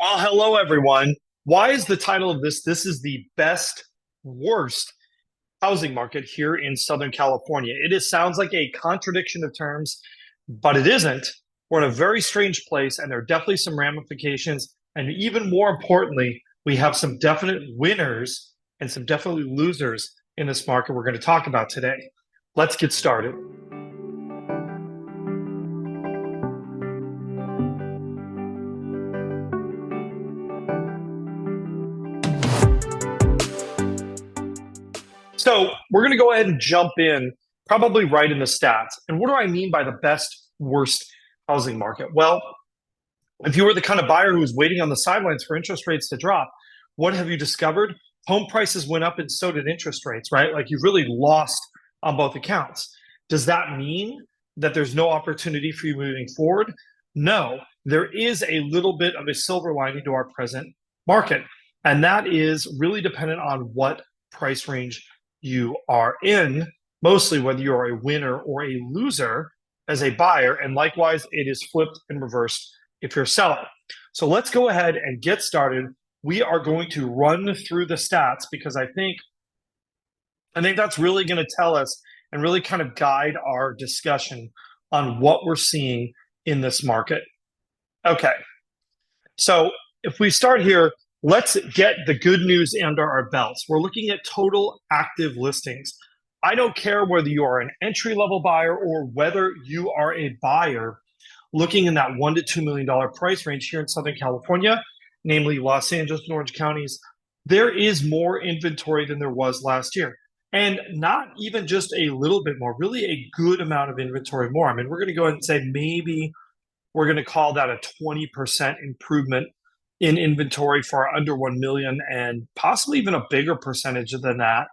Well, hello everyone. Why is the title of this? This is the best, worst housing market here in Southern California. Sounds like a contradiction of terms, but it isn't. We're in a very strange place, and there are definitely some ramifications. And even more importantly, we have some definite winners and some definitely losers in this market we're going to talk about today. Let's get started. So we're going to go ahead and jump in, probably right in the stats. And what do I mean by the best, worst housing market? Well, if you were the kind of buyer who was waiting on the sidelines for interest rates to drop, what have you discovered? Home prices went up and so did interest rates, right? Like you've really lost on both accounts. Does that mean that there's no opportunity for you moving forward? No, there is a little bit of a silver lining to our present market. And that is really dependent on what price range you are in, mostly whether you are a winner or a loser as a buyer. And likewise, it is flipped and reversed if you're a seller. So let's go ahead and get started. We are going to run through the stats because I think that's really going to tell us and really kind of guide our discussion on what we're seeing in this market. Okay, so if we start here, let's get the good news under our belts. We're looking at total active listings. I don't care whether you are an entry-level buyer or whether you are a buyer looking in that $1 to $2 million price range here in Southern California, namely Los Angeles and Orange counties. There is more inventory than there was last year. And not even just a little bit more, really a good amount of inventory more. I mean, we're going to go ahead and say maybe we're going to call that a 20% improvement in inventory for our under 1 million and possibly even a bigger percentage than that,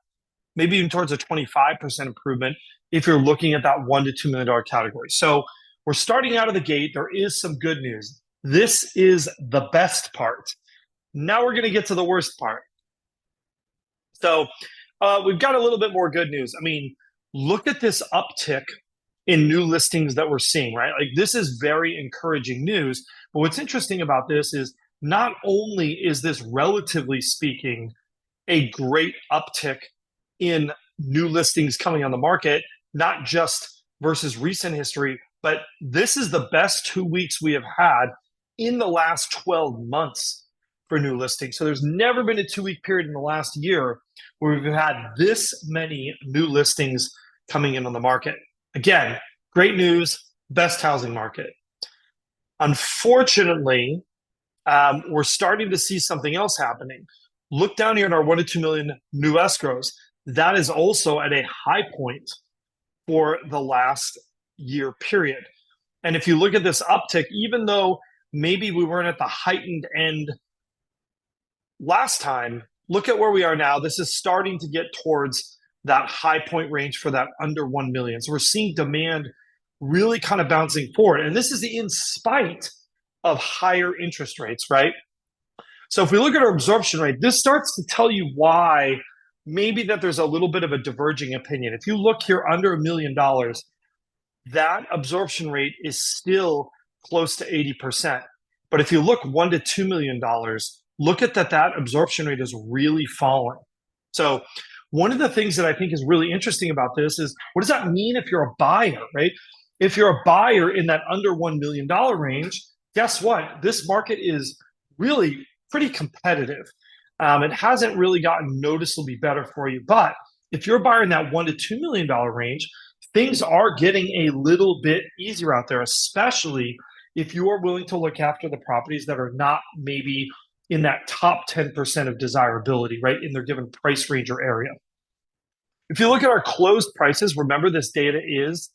maybe even towards a 25% improvement if you're looking at that $1 to $2 million category. So we're starting out of the gate. There is some good news. This is the best part. Now we're going to get to the worst part. So we've got a little bit more good news. I mean, look at this uptick in new listings that we're seeing, right? Like this is very encouraging news. But what's interesting about this is not only is this, relatively speaking, a great uptick in new listings coming on the market, not just versus recent history, but this is the best 2 weeks we have had in the last 12 months for new listings. So there's never been a 2-week period in the last year where we've had this many new listings coming in on the market. Again, great news, best housing market. Unfortunately, we're starting to see something else happening. Look down here at our 1 to 2 million new escrows. That is also at a high point for the last year period. And if you look at this uptick, even though maybe we weren't at the heightened end last time, look at where we are now. This is starting to get towards that high point range for that under 1 million. So we're seeing demand really kind of bouncing forward. And this is in spite of higher interest rates, right? So if we look at our absorption rate, this starts to tell you why maybe that there's a little bit of a diverging opinion. If you look here under $1 million, that absorption rate is still close to 80%. But if you look $1 to $2 million, look at that absorption rate is really falling. So one of the things that I think is really interesting about this is, what does that mean if you're a buyer, right? If you're a buyer in that under $1 million range, guess what? This market is really pretty competitive. It hasn't really gotten noticeably better for you. But if you're a buyer in that $1 to $2 million range, things are getting a little bit easier out there, especially if you are willing to look after the properties that are not maybe in that top 10% of desirability, right, in their given price range or area. If you look at our closed prices, remember this data is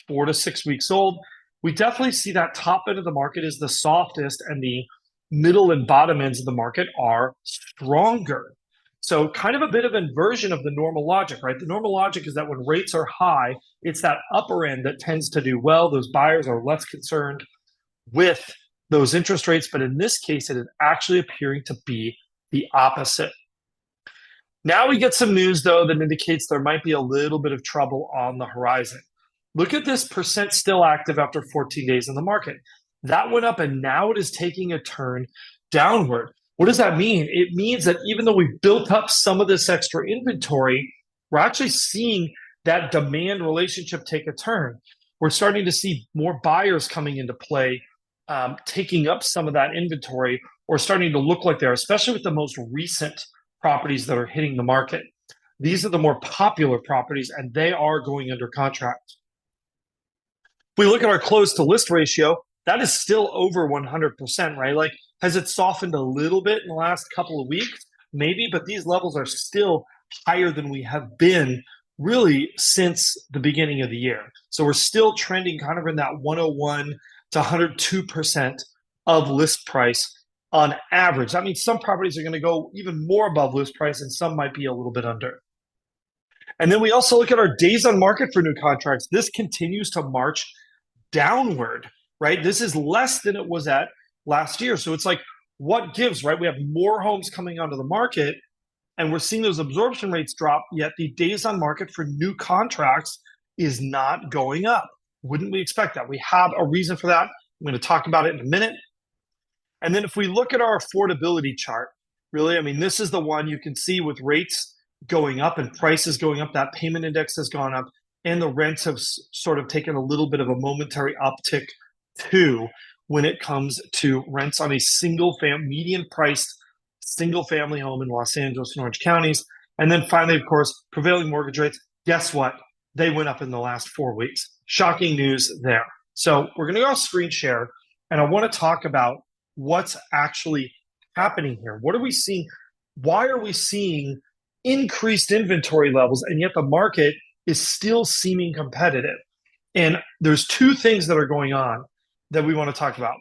4 to 6 weeks old. We definitely see that top end of the market is the softest and the middle and bottom ends of the market are stronger. So kind of a bit of inversion of the normal logic, right? The normal logic is that when rates are high, it's that upper end that tends to do well. Those buyers are less concerned with those interest rates. But in this case, it is actually appearing to be the opposite. Now we get some news, though, that indicates there might be a little bit of trouble on the horizon. Look at this percent still active after 14 days in the market. That went up and now it is taking a turn downward. What does that mean? It means that even though we built up some of this extra inventory, we're actually seeing that demand relationship take a turn. We're starting to see more buyers coming into play, taking up some of that inventory or starting to look like they're, especially with the most recent properties that are hitting the market. These are the more popular properties and they are going under contract. If we look at our close to list ratio, that is still over 100%, right? Like, has it softened a little bit in the last couple of weeks? Maybe, but these levels are still higher than we have been really since the beginning of the year. So we're still trending kind of in that 101 to 102% of list price on average. That means some properties are going to go even more above list price and some might be a little bit under. And then we also look at our days on market for new contracts. This continues to march downward, right? This is less than it was at last year. So it's like, what gives, right? We have more homes coming onto the market and we're seeing those absorption rates drop, yet the days on market for new contracts is not going up. Wouldn't we expect that? We have a reason for that. I'm going to talk about it in a minute. And then if we look at our affordability chart, really, I mean, this is the one you can see with rates going up and prices going up, that payment index has gone up, and the rents have sort of taken a little bit of a momentary uptick too when it comes to rents on a median priced single family home in Los Angeles and Orange counties. And then finally, of course, prevailing mortgage rates. Guess what? They went up in the last 4 weeks. Shocking news there. So we're going to go off screen share, and I want to talk about what's actually happening here. What are we seeing? Why are we seeing increased inventory levels, and yet the market is still seeming competitive? And there's two things that are going on that we want to talk about.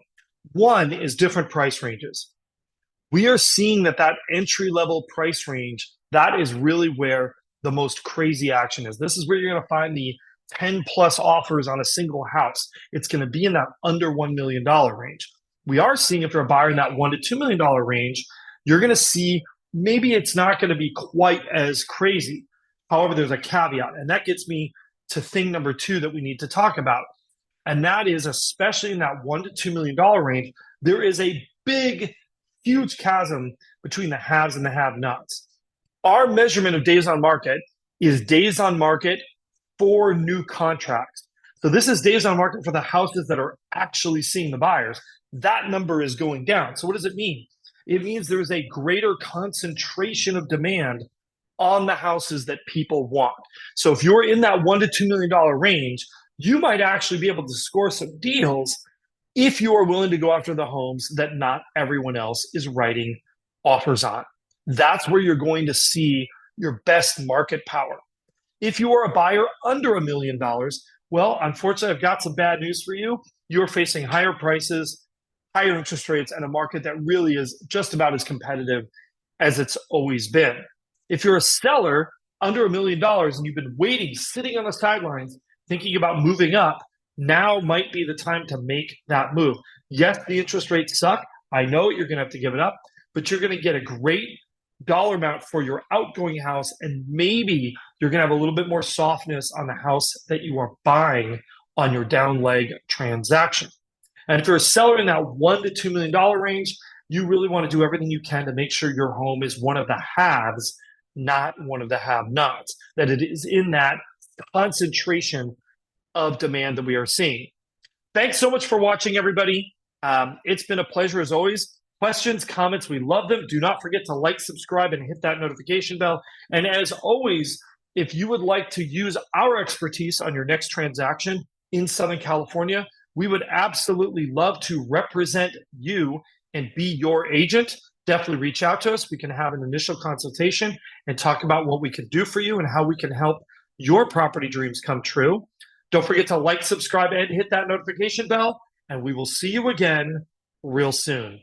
One is different price ranges. We are seeing that entry-level price range, that is really where the most crazy action is. This is where you're going to find the 10 plus offers on a single house. It's going to be in that under $1 million range. We are seeing, if you're a buyer in that $1 to $2 million range, you're going to see maybe it's not going to be quite as crazy. However, there's a caveat, and that gets me to thing number two that we need to talk about. And that is, especially in that $1 to $2 million range, there is a big, huge chasm between the haves and the have-nots. Our measurement of days on market is days on market for new contracts. So this is days on market for the houses that are actually seeing the buyers. That number is going down. So what does it mean? It means there is a greater concentration of demand on the houses that people want. So if you're in that $1 to $2 million range, you might actually be able to score some deals if you are willing to go after the homes that not everyone else is writing offers on. That's where you're going to see your best market power. If you are a buyer under $1 million, well, unfortunately, I've got some bad news for you. You're facing higher prices, higher interest rates, and a market that really is just about as competitive as it's always been. If you're a seller under $1 million and you've been waiting, sitting on the sidelines, thinking about moving up, now might be the time to make that move. Yes, the interest rates suck. I know you're going to have to give it up, but you're going to get a great dollar amount for your outgoing house, and maybe you're going to have a little bit more softness on the house that you are buying on your down leg transaction. And if you're a seller in that $1 to $2 million range, you really want to do everything you can to make sure your home is one of the haves, not one of the have-nots, that it is in that concentration of demand that we are seeing. Thanks so much for watching, everybody. It's been a pleasure as always. Questions, comments, we love them. Do not forget to like, subscribe, and hit that notification bell. And as always, if you would like to use our expertise on your next transaction in Southern California, we would absolutely love to represent you and be your agent. Definitely reach out to us. We can have an initial consultation and talk about what we can do for you and how we can help your property dreams come true. Don't forget to like, subscribe, and hit that notification bell. And we will see you again real soon.